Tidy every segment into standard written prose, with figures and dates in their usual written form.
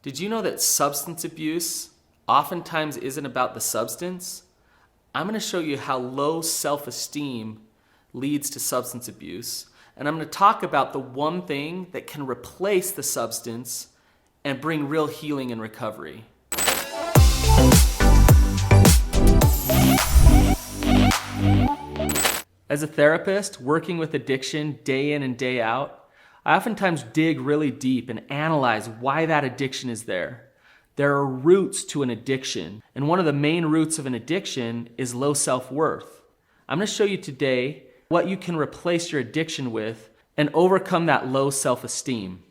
Did you know that substance abuse oftentimes isn't about the substance? I'm going to show you how low self-esteem leads to substance abuse, and I'm going to talk about the one thing that can replace the substance and bring real healing and recovery. As a therapist working with addiction day in and day out, I oftentimes dig really deep and analyze why that addiction is there. There are roots to an addiction, and one of the main roots of an addiction is low self-worth. I'm going to show you today what you can replace your addiction with and overcome that low self-esteem.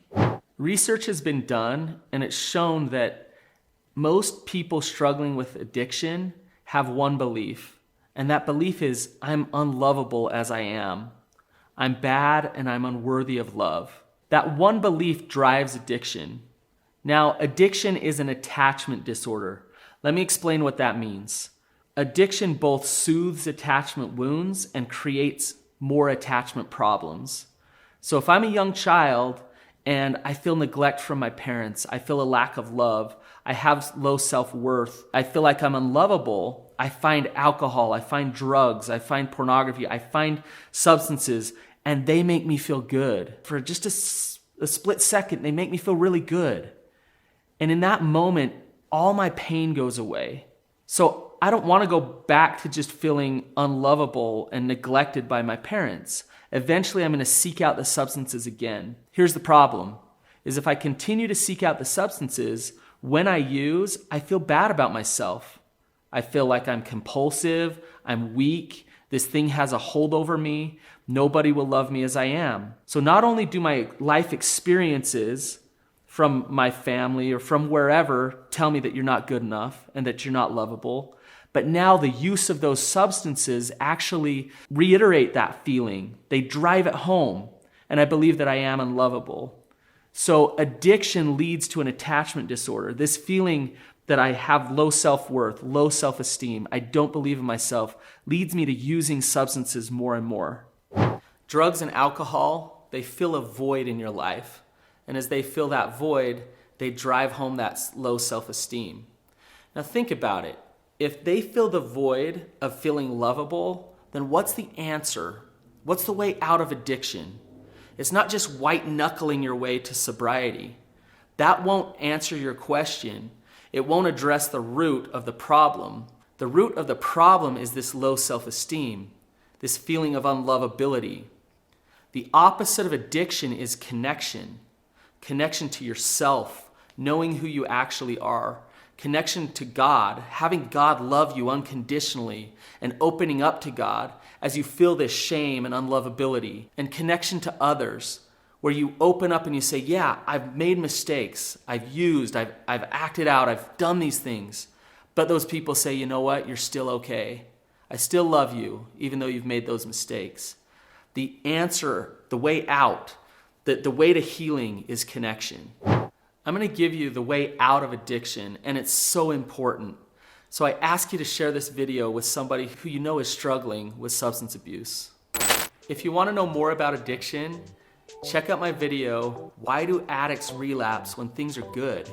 Research has been done, and it's shown that most people struggling with addiction have one belief, and that belief is, I'm unlovable as I am. I'm bad and I'm unworthy of love. That one belief drives addiction. Now, addiction is an attachment disorder. Let me explain what that means. Addiction both soothes attachment wounds and creates more attachment problems. So if I'm a young child and I feel neglect from my parents, I feel a lack of love, I have low self-worth, I feel like I'm unlovable, I find alcohol, I find drugs, I find pornography, I find substances, and they make me feel good. For just a split second, they make me feel really good. And in that moment, all my pain goes away. So I don't want to go back to just feeling unlovable and neglected by my parents. Eventually, I'm going to seek out the substances again. Here's the problem, is if I continue to seek out the substances, when I use, I feel bad about myself. I feel like I'm compulsive, I'm weak, this thing has a hold over me, nobody will love me as I am. So not only do my life experiences from my family or from wherever tell me that you're not good enough and that you're not lovable, but now the use of those substances actually reiterate that feeling. They drive it home, and I believe that I am unlovable. So addiction leads to an attachment disorder. This feeling that I have low self-worth, low self-esteem, I don't believe in myself, leads me to using substances more and more. Drugs and alcohol, they fill a void in your life. And as they fill that void, they drive home that low self-esteem. Now think about it. If they fill the void of feeling lovable, then what's the answer? What's the way out of addiction? It's not just white-knuckling your way to sobriety. That won't answer your question. It won't address the root of the problem. The root of the problem is this low self-esteem, this feeling of unlovability. The opposite of addiction is connection. Connection to yourself, knowing who you actually are. Connection to God, having God love you unconditionally and opening up to God as you feel this shame and unlovability. And connection to others, where you open up and you say, yeah, I've made mistakes, I've used, I've acted out, I've done these things. But those people say, you know what, you're still okay. I still love you, even though you've made those mistakes. The answer, the way out, the way to healing is connection. I'm going to give you the way out of addiction, and it's so important. So I ask you to share this video with somebody who you know is struggling with substance abuse. If you want to know more about addiction, check out my video, Why Do Addicts Relapse When Things Are Good?